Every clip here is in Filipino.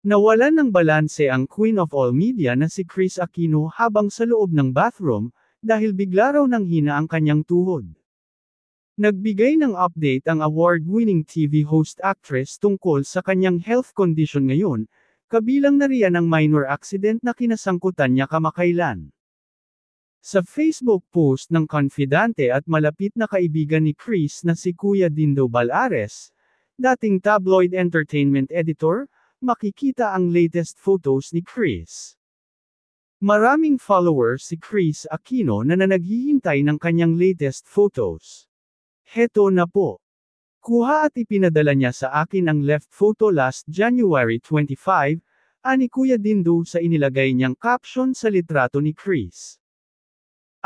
Nawalan ng balanse ang Queen of All Media na si Kris Aquino habang sa loob ng bathroom, dahil bigla raw nanghina ang kanyang tuhod. Nagbigay ng update ang award-winning TV host-actress tungkol sa kanyang health condition ngayon, kabilang na riyan ang minor accident na kinasangkutan niya kamakailan. Sa Facebook post ng confidante at malapit na kaibigan ni Kris na si Kuya Dindo Balares, dating tabloid entertainment editor, makikita ang latest photos ni Kris. Maraming followers si Kris Aquino na naghihintay ng kanyang latest photos. Heto na po. Kuha at ipinadala niya sa akin ang left photo last January 25, ani Kuya Dindo sa inilagay niyang caption sa litrato ni Kris.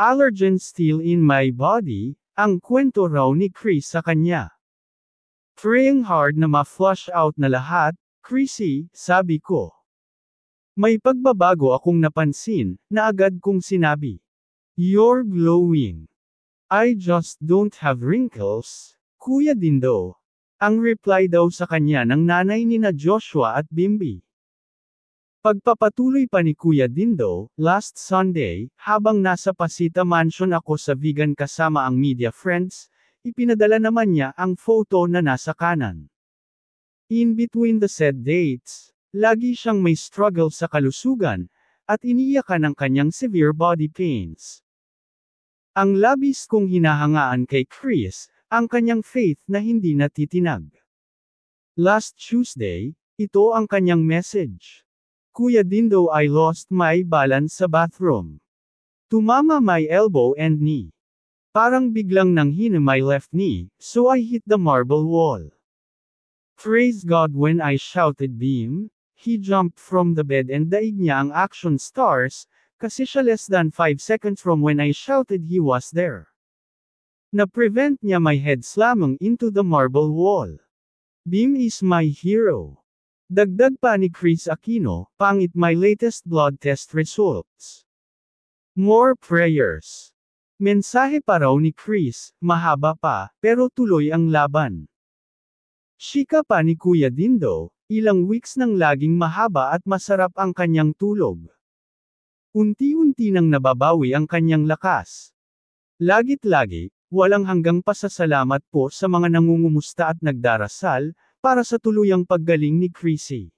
Allergen still in my body, ang kwento raw ni Kris sa kanya. Praying hard na ma-flush out na lahat, Chrissy, sabi ko. May pagbabago akong napansin, na agad kong sinabi. You're glowing. I just don't have wrinkles, Kuya Dindo. Ang reply daw sa kanya ng nanay nina Joshua at Bimbi. Pagpapatuloy pa ni Kuya Dindo, last Sunday, habang nasa Pasita Mansion ako sa vegan kasama ang media friends, ipinadala naman niya ang photo na nasa kanan. In between the said dates, lagi siyang may struggle sa kalusugan, at iniiyakan ang kanyang severe body pains. Ang labis kong hinahangaan kay Kris, ang kanyang faith na hindi natitinag. Last Tuesday, ito ang kanyang message. Kuya Dindo, I lost my balance sa bathroom. Tumama my elbow and knee. Parang biglang nanghina my left knee, so I hit the marble wall. Praise God when I shouted beam, he jumped from the bed and daig niya ang action stars, kasi siya less than 5 seconds from when I shouted he was there. Na-prevent niya my head slamming into the marble wall. Beam is my hero. Dagdag pa ni Kris Aquino, pangit my latest blood test results. More prayers. Mensahe pa raw ni Kris, mahaba pa, pero tuloy ang laban. Chika pa ni Kuya Dindo, ilang weeks nang laging mahaba at masarap ang kanyang tulog. Unti-unti nang nababawi ang kanyang lakas. Lagit-lagi, walang hanggang pasasalamat po sa mga nangungumusta at nagdarasal, para sa tuluyang paggaling ni Chrissy.